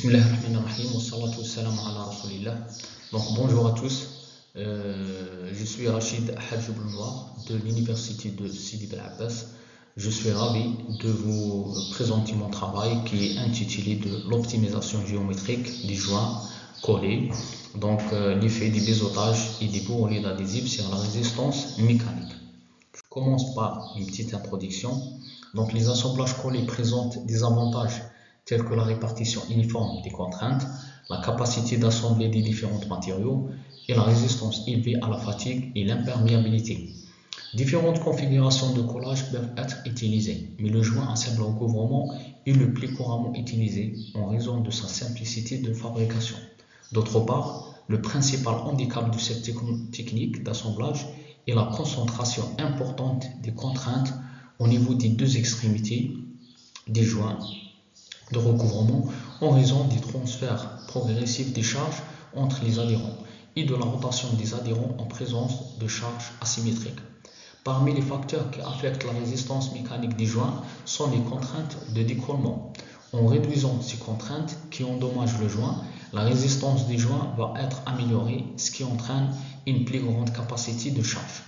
Bismillahirrahmanirrahim, wa salatu wa salam ala rasulillah. Donc bonjour à tous, je suis Rachid Hadj Noir de l'université de Sidi Bel Abbas. Je suis ravi de vous présenter mon travail qui est intitulé de l'optimisation géométrique des joints collés, donc l'effet des biseautages et des bourrelets d'adhésifs sur la résistance mécanique. Je commence par une petite introduction. Donc les assemblages collés présentent des avantages tels que la répartition uniforme des contraintes, la capacité d'assembler des différents matériaux et la résistance élevée à la fatigue et l'imperméabilité. Différentes configurations de collage peuvent être utilisées, mais le joint à simple recouvrement est le plus couramment utilisé en raison de sa simplicité de fabrication. D'autre part, le principal handicap de cette technique d'assemblage est la concentration importante des contraintes au niveau des deux extrémités des joints de recouvrement en raison des transferts progressifs des charges entre les adhérents et de la rotation des adhérents en présence de charges asymétriques. Parmi les facteurs qui affectent la résistance mécanique des joints sont les contraintes de décollement. En réduisant ces contraintes qui endommagent le joint, la résistance des joints va être améliorée, ce qui entraîne une plus grande capacité de charge.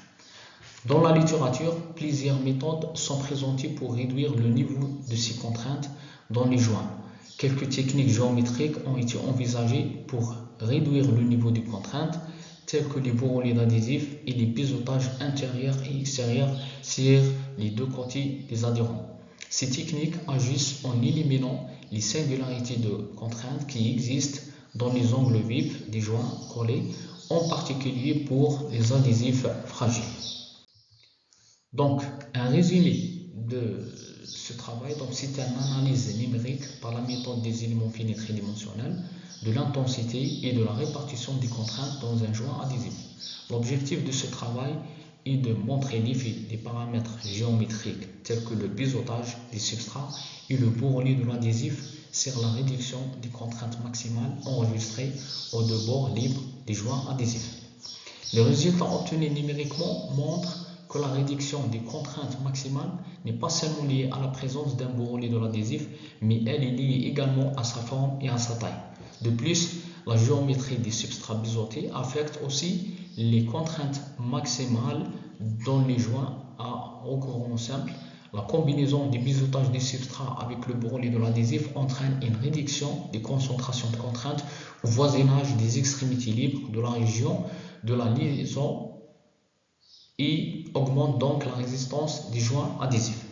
Dans la littérature, plusieurs méthodes sont présentées pour réduire le niveau de ces contraintes dans les joints. Quelques techniques géométriques ont été envisagées pour réduire le niveau des contraintes, telles que les bourrelets d'adhésifs et les biseautages intérieurs et extérieurs sur les deux côtés des adhérents. Ces techniques agissent en éliminant les singularités de contraintes qui existent dans les angles vifs des joints collés, en particulier pour les adhésifs fragiles. Donc, un résumé de ce travail, c'est une analyse numérique par la méthode des éléments finis tridimensionnels, de l'intensité et de la répartition des contraintes dans un joint adhésif. L'objectif de ce travail est de montrer l'effet des paramètres géométriques tels que le biseautage des substrats et le bourrelet de l'adhésif sur la réduction des contraintes maximales enregistrées aux deux bords libres des joints adhésifs. Les résultats obtenus numériquement montrent que la réduction des contraintes maximales n'est pas seulement liée à la présence d'un bourrelet de l'adhésif, mais elle est liée également à sa forme et à sa taille. De plus, la géométrie des substrats biseautés affecte aussi les contraintes maximales dans les joints à recouvrement simple. La combinaison des biseautages des substrats avec le bourrelet de l'adhésif entraîne une réduction des concentrations de contraintes au voisinage des extrémités libres de la région de la liaison et augmente donc la résistance des joints adhésifs.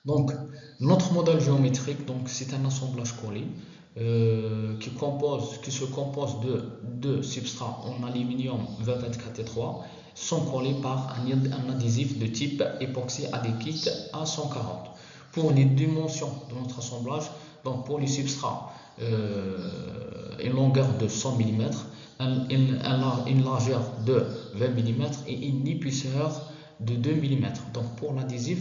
Donc, notre modèle géométrique, c'est un assemblage collé qui se compose de deux substrats en aluminium 2024T3 sont collés par un adhésif de type époxy adéquite A140. Pour les dimensions de notre assemblage, donc pour les substrats, une longueur de 100 mm, une largeur de 20 mm et une épaisseur de 2 mm. Donc pour l'adhésif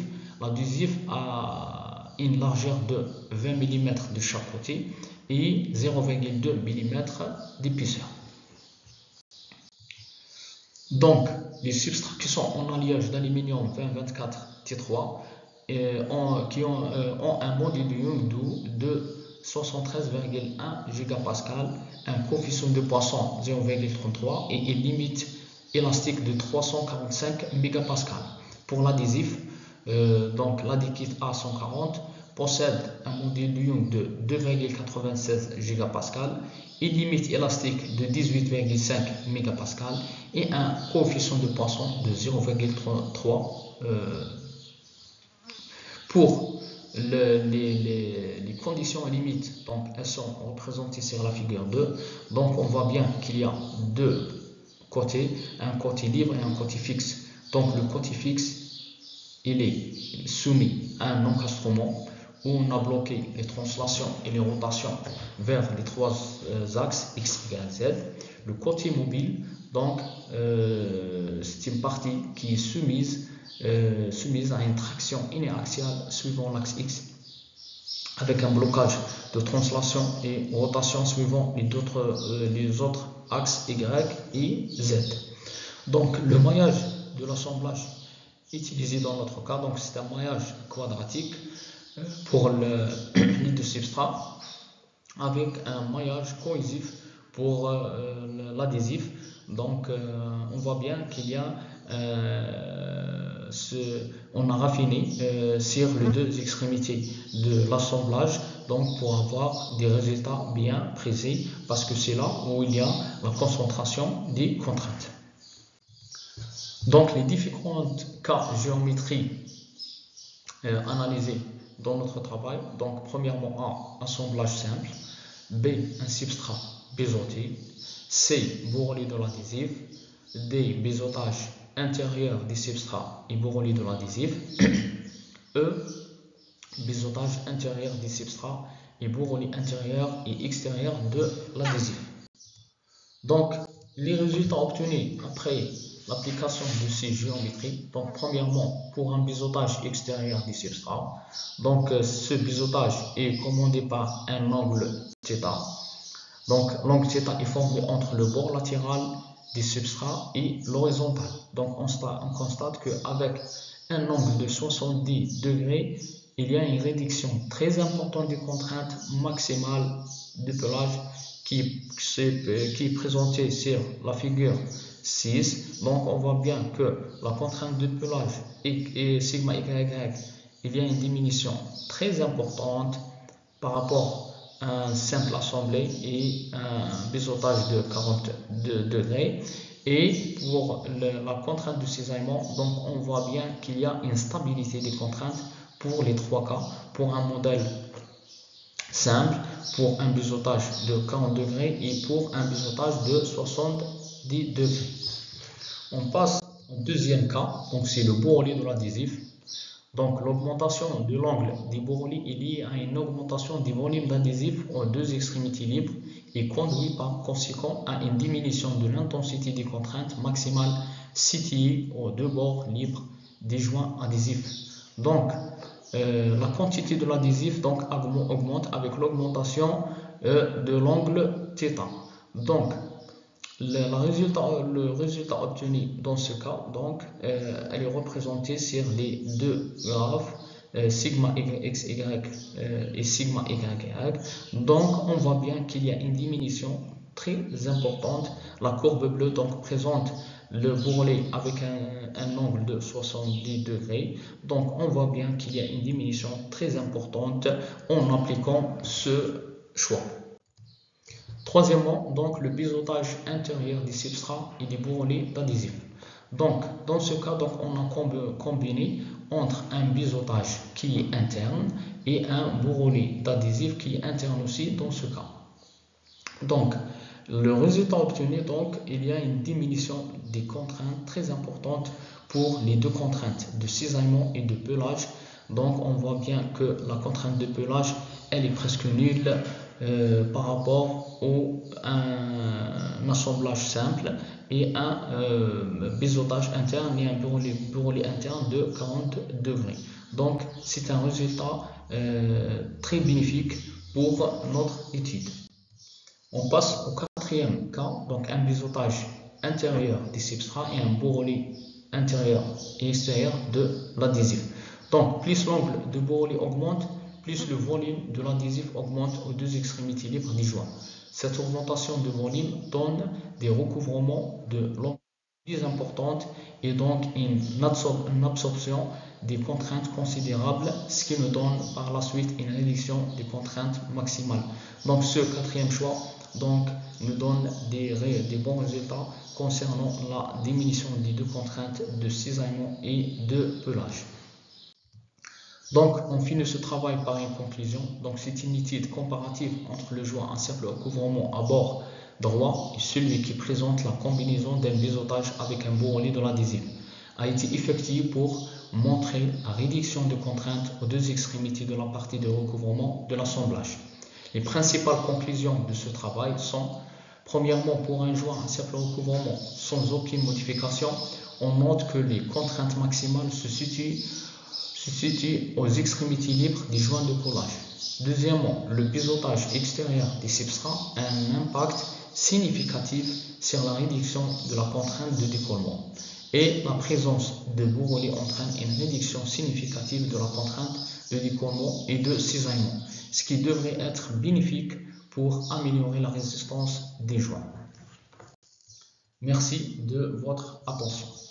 a une largeur de 20 mm de chaque côté et 0,2 mm d'épaisseur. Donc les substrats qui sont en alliage d'aluminium 2024T3 qui ont un module de Young de 73,1 gigapascal, un coefficient de Poisson 0,33 et une limite élastique de 345 mégapascal. Pour l'adhésif, l'adéquite A140 possède un module de Young de 2,96 gigapascal, une limite élastique de 18,5 mégapascal et un coefficient de Poisson de 0,3. Pour les conditions limites, elles sont représentées sur la figure 2. Donc on voit bien qu'il y a deux côtés, un côté libre et un côté fixe. Donc le côté fixe, il est soumis à un encastrement où on a bloqué les translations et les rotations vers les trois axes X, Y, Z. Le côté mobile, c'est une partie qui est soumise à une traction uniaxiale suivant l'axe X avec un blocage de translation et rotation suivant les autres axes Y et Z. Donc le maillage de l'assemblage utilisé dans notre cas, c'est un maillage quadratique pour les deux substrats avec un maillage cohésif pour l'adhésif. Donc on voit bien qu'il y a on a raffiné sur les deux extrémités de l'assemblage, donc pour avoir des résultats bien précis, parce que c'est là où il y a la concentration des contraintes. Donc les différents cas géométrie analysés dans notre travail. Donc premièrement A, assemblage simple, B, un substrat biseauté, C, bourrelet de l'adhésif, D, biseautage intérieur des substrats et bourrelet de l'adhésif, E, biseautage intérieur des substrats et bourrelet intérieur et extérieur de l'adhésif. Donc les résultats obtenus après l'application de ces géométries. Donc premièrement, pour un biseautage extérieur des substrats, donc ce biseautage est commandé par un angle θ. Donc l'angle θ est formé entre le bord latéral des substrats et l'horizontal. Donc on constate qu'avec un angle de 70 degrés, il y a une réduction très importante des contraintes maximales de pelage qui est présentée sur la figure 6. Donc on voit bien que la contrainte de pelage est sigma YY, il y a une diminution très importante par rapport à un simple assemblé et un biseautage de 42 degrés. Et pour la contrainte de cisaillement, donc on voit bien qu'il y a une stabilité des contraintes pour les trois cas, pour un modèle simple, pour un biseautage de 40 degrés et pour un biseautage de 70 degrés. On passe au deuxième cas, donc c'est le bourrelet de l'adhésif. Donc l'augmentation de l'angle des bourrelets est liée à une augmentation du volume d'adhésif aux deux extrémités libres et conduit par conséquent à une diminution de l'intensité des contraintes maximales situées aux deux bords libres des joints adhésifs. Donc la quantité de l'adhésif augmente avec l'augmentation de l'angle θ. Donc le résultat obtenu dans ce cas, donc, elle est représentée sur les deux graphes sigma xy et sigma yy. Donc on voit bien qu'il y a une diminution très importante. La courbe bleue donc présente le bourrelet avec un angle de 70 degrés. Donc on voit bien qu'il y a une diminution très importante en appliquant ce choix. Troisièmement, donc le biseautage intérieur des substrats et des bourrelets d'adhésif. Donc, dans ce cas, donc, on a combiné entre un biseautage qui est interne et un bourrelet d'adhésif qui est interne aussi dans ce cas. Donc, le résultat obtenu, donc, il y a une diminution des contraintes très importante pour les deux contraintes de cisaillement et de pelage. Donc, on voit bien que la contrainte de pelage, elle est presque nulle par rapport à un assemblage simple et un biseautage interne et un bourrelet interne de 40 degrés. Donc, c'est un résultat très bénéfique pour notre étude. On passe au quatrième cas, donc un biseautage intérieur des substrats et un bourrelet intérieur et extérieur de l'adhésif. Donc, plus l'angle de bourrelet augmente, plus le volume de l'adhésif augmente aux deux extrémités libres du joint. Cette augmentation de volume donne des recouvrements de l'angle plus importantes et donc une absorption des contraintes considérables, ce qui nous donne par la suite une réduction des contraintes maximales. Donc ce quatrième choix donc, nous donne des bons résultats concernant la diminution des deux contraintes de cisaillement et de pelage. Donc, on finit ce travail par une conclusion. Donc, c'est une étude comparative entre le joint en simple recouvrement à bord droit et celui qui présente la combinaison d'un biseautage avec un bourrelet de l'adhésif a été effectuée pour montrer la réduction de contraintes aux deux extrémités de la partie de recouvrement de l'assemblage. Les principales conclusions de ce travail sont: premièrement, pour un joint en simple recouvrement sans aucune modification, on note que les contraintes maximales se situent aux extrémités libres des joints de collage. Deuxièmement, le biseautage extérieur des substrats a un impact significatif sur la réduction de la contrainte de décollement. Et la présence de bourrelet entraîne une réduction significative de la contrainte de décollement et de cisaillement, ce qui devrait être bénéfique pour améliorer la résistance des joints. Merci de votre attention.